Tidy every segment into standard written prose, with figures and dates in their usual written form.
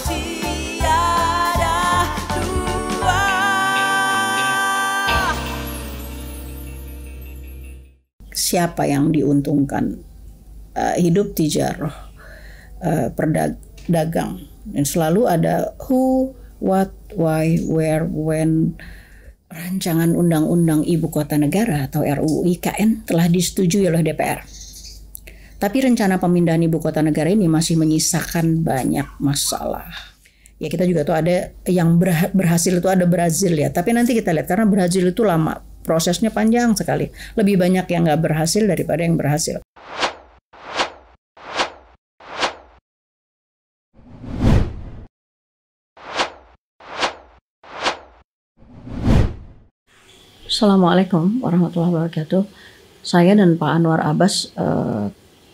tiada dua. Siapa yang diuntungkan? Hidup tijarah, perdagang, dan selalu ada who, what, why, where, when. Rancangan Undang-Undang Ibu Kota Negara atau RUU IKN telah disetujui oleh DPR. Tapi rencana pemindahan Ibu Kota Negara ini masih menyisakan banyak masalah. Ya kita juga tuh ada yang berhasil itu ada Brazil ya. Tapi nanti kita lihat karena Brazil itu lama, prosesnya panjang sekali. Lebih banyak yang nggak berhasil daripada yang berhasil. Assalamualaikum warahmatullahi wabarakatuh. Saya dan Pak Anwar Abbas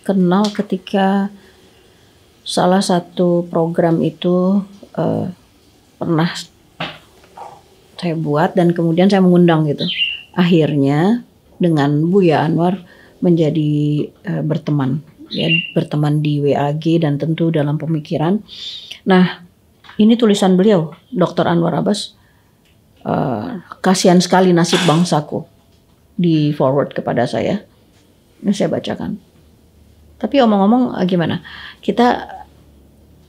kenal ketika salah satu program itu pernah saya buat dan kemudian saya mengundang gitu. Akhirnya dengan Buya Anwar menjadi berteman, ya, berteman di WAG dan tentu dalam pemikiran. Nah, ini tulisan beliau, Dr. Anwar Abbas. Kasihan sekali nasib bangsaku, di forward kepada saya. Ini saya bacakan. Tapi omong-omong gimana? Kita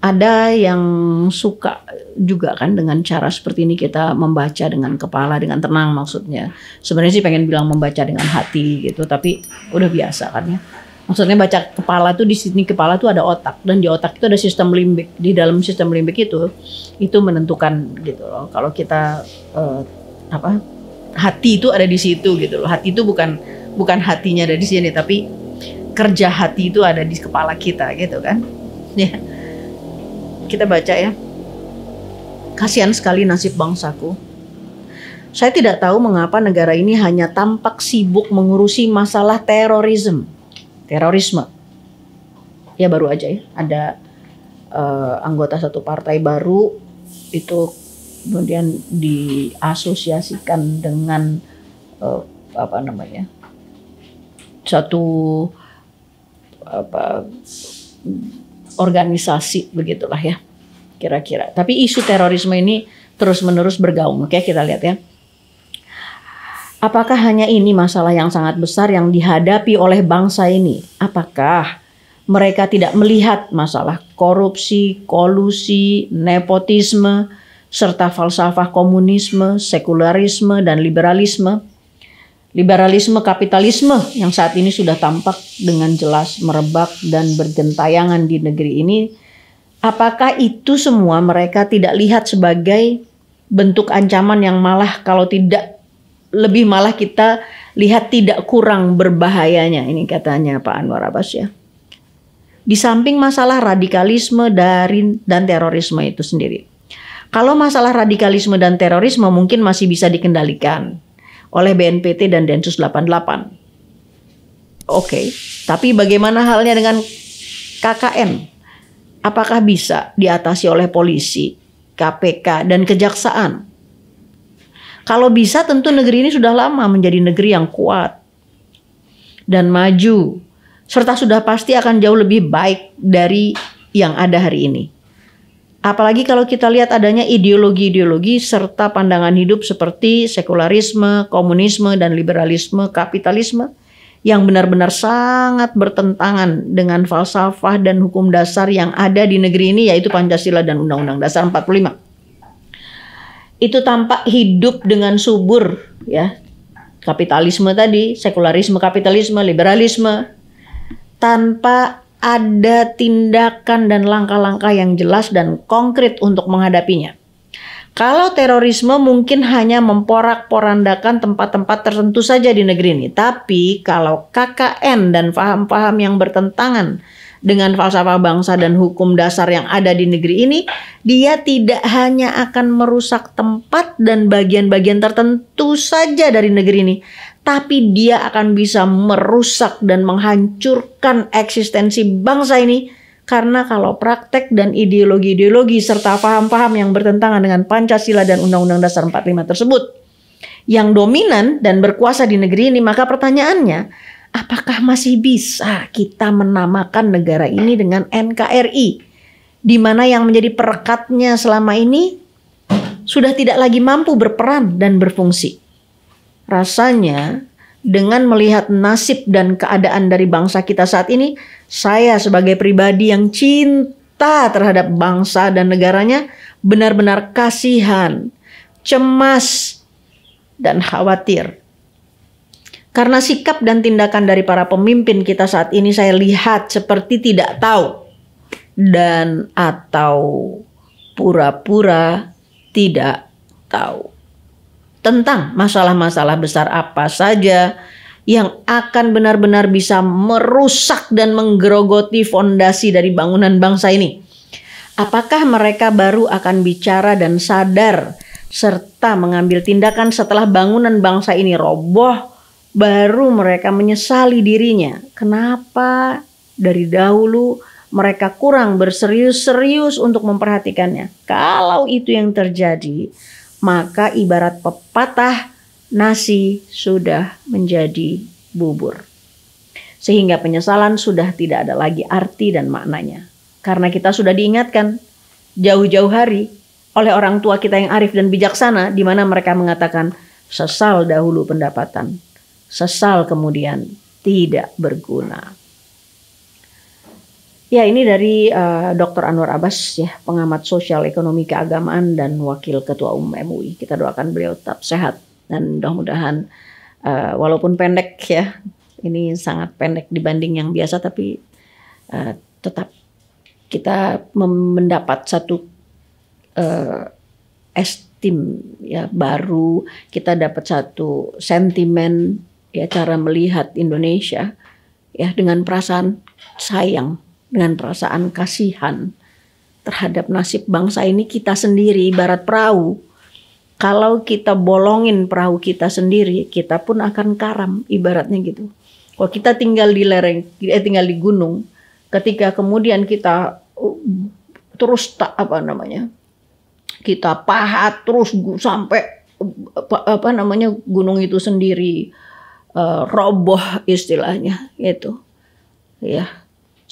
ada yang suka juga kan dengan cara seperti ini, kita membaca dengan kepala, dengan tenang maksudnya. Sebenarnya sih pengen bilang membaca dengan hati gitu, tapi udah biasa kan ya. Maksudnya baca kepala tuh, di sini kepala tuh ada otak, dan di otak itu ada sistem limbik. Di dalam sistem limbik itu menentukan gitu loh. Kalau kita hati itu ada di situ gitu loh. Hati itu bukan hatinya ada di sini, tapi kerja hati itu ada di kepala kita gitu kan. Ya. Kita baca ya. Kasihan sekali nasib bangsaku. Saya tidak tahu mengapa negara ini hanya tampak sibuk mengurusi masalah terorisme. Ya baru aja ya ada anggota satu partai baru itu kemudian diasosiasikan dengan satu organisasi begitulah ya kira-kira. Tapi isu terorisme ini terus-menerus bergaung. Oke, kita lihat ya. Apakah hanya ini masalah yang sangat besar yang dihadapi oleh bangsa ini? Apakah mereka tidak melihat masalah korupsi, kolusi, nepotisme, serta falsafah komunisme, sekularisme, dan liberalisme? Liberalisme kapitalisme yang saat ini sudah tampak dengan jelas merebak dan bergentayangan di negeri ini. Apakah itu semua mereka tidak lihat sebagai bentuk ancaman yang malah kalau tidak lebih malah kita lihat tidak kurang berbahayanya, ini katanya Pak Anwar Abbas ya. Di samping masalah radikalisme dan terorisme itu sendiri. Kalau masalah radikalisme dan terorisme mungkin masih bisa dikendalikan oleh BNPT dan Densus 88. Oke, tapi bagaimana halnya dengan KKN? Apakah bisa diatasi oleh polisi, KPK, dan kejaksaan? Kalau bisa tentu negeri ini sudah lama menjadi negeri yang kuat dan maju, serta sudah pasti akan jauh lebih baik dari yang ada hari ini. Apalagi kalau kita lihat adanya ideologi-ideologi serta pandangan hidup seperti sekularisme, komunisme, dan liberalisme, kapitalisme yang benar-benar sangat bertentangan dengan falsafah dan hukum dasar yang ada di negeri ini, yaitu Pancasila dan Undang-Undang Dasar 45. Itu tampak hidup dengan subur ya. Kapitalisme tadi, sekularisme, kapitalisme, liberalisme, tanpa ada tindakan dan langkah-langkah yang jelas dan konkret untuk menghadapinya. Kalau terorisme mungkin hanya memporak-porandakan tempat-tempat tertentu saja di negeri ini. Tapi kalau KKN dan paham-paham yang bertentangan dengan falsafah bangsa dan hukum dasar yang ada di negeri ini, dia tidak hanya akan merusak tempat dan bagian-bagian tertentu saja dari negeri ini, tapi dia akan bisa merusak dan menghancurkan eksistensi bangsa ini. Karena kalau praktek dan ideologi-ideologi serta paham-paham yang bertentangan dengan Pancasila dan Undang-Undang Dasar 45 tersebut yang dominan dan berkuasa di negeri ini, maka pertanyaannya, apakah masih bisa kita menamakan negara ini dengan NKRI di mana yang menjadi perekatnya selama ini sudah tidak lagi mampu berperan dan berfungsi. Rasanya dengan melihat nasib dan keadaan dari bangsa kita saat ini, saya sebagai pribadi yang cinta terhadap bangsa dan negaranya benar-benar kasihan, cemas, dan khawatir. Karena sikap dan tindakan dari para pemimpin kita saat ini saya lihat seperti tidak tahu dan atau pura-pura tidak tahu tentang masalah-masalah besar apa saja yang akan benar-benar bisa merusak dan menggerogoti fondasi dari bangunan bangsa ini. Apakah mereka baru akan bicara dan sadar serta mengambil tindakan setelah bangunan bangsa ini roboh, baru mereka menyesali dirinya? Kenapa dari dahulu mereka kurang berserius-serius untuk memperhatikannya? Kalau itu yang terjadi, maka ibarat pepatah, nasi sudah menjadi bubur. Sehingga penyesalan sudah tidak ada lagi arti dan maknanya. Karena kita sudah diingatkan jauh-jauh hari oleh orang tua kita yang arif dan bijaksana, di mana mereka mengatakan sesal dahulu pendapatan, sesal kemudian tidak berguna. Ya, ini dari Dr. Anwar Abbas, ya, pengamat sosial ekonomi keagamaan dan wakil ketua umum MUI. Kita doakan beliau tetap sehat dan mudah-mudahan walaupun pendek, ya, ini sangat pendek dibanding yang biasa, tapi tetap kita mendapat satu esteem, ya, baru. Kita dapat satu sentimen, ya, cara melihat Indonesia, ya, dengan perasaan sayang, dengan perasaan kasihan terhadap nasib bangsa ini. Kita sendiri ibarat perahu. Kalau kita bolongin perahu kita sendiri, kita pun akan karam, ibaratnya gitu. Kalau kita tinggal di lereng, tinggal di gunung, ketika kemudian kita terus kita pahat terus sampai gunung itu sendiri roboh istilahnya gitu, ya.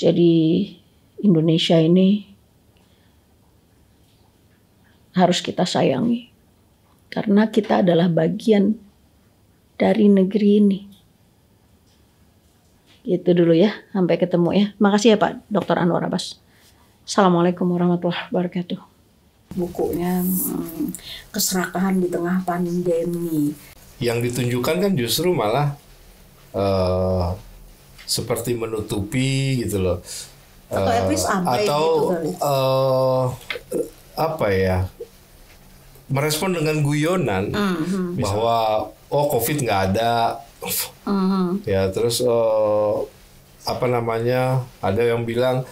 Jadi Indonesia ini harus kita sayangi karena kita adalah bagian dari negeri ini. Gitu dulu ya, sampai ketemu ya. Makasih ya Pak Dr. Anwar Abbas. Assalamualaikum warahmatullahi wabarakatuh. Bukunya Keserakahan di Tengah Pandemi. Yang ditunjukkan kan justru malah seperti menutupi gitu loh, atau apa ya, merespon dengan guyonan bahwa COVID nggak ada, ya, terus ada yang bilang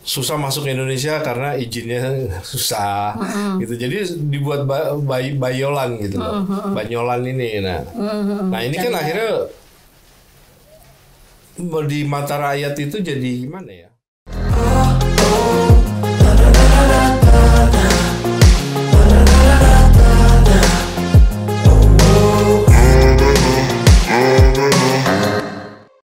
susah masuk Indonesia karena izinnya susah, gitu. Jadi dibuat bayolan gitu loh, banyolan ini. Nah ini kan akhirnya di mata rakyat itu jadi gimana ya?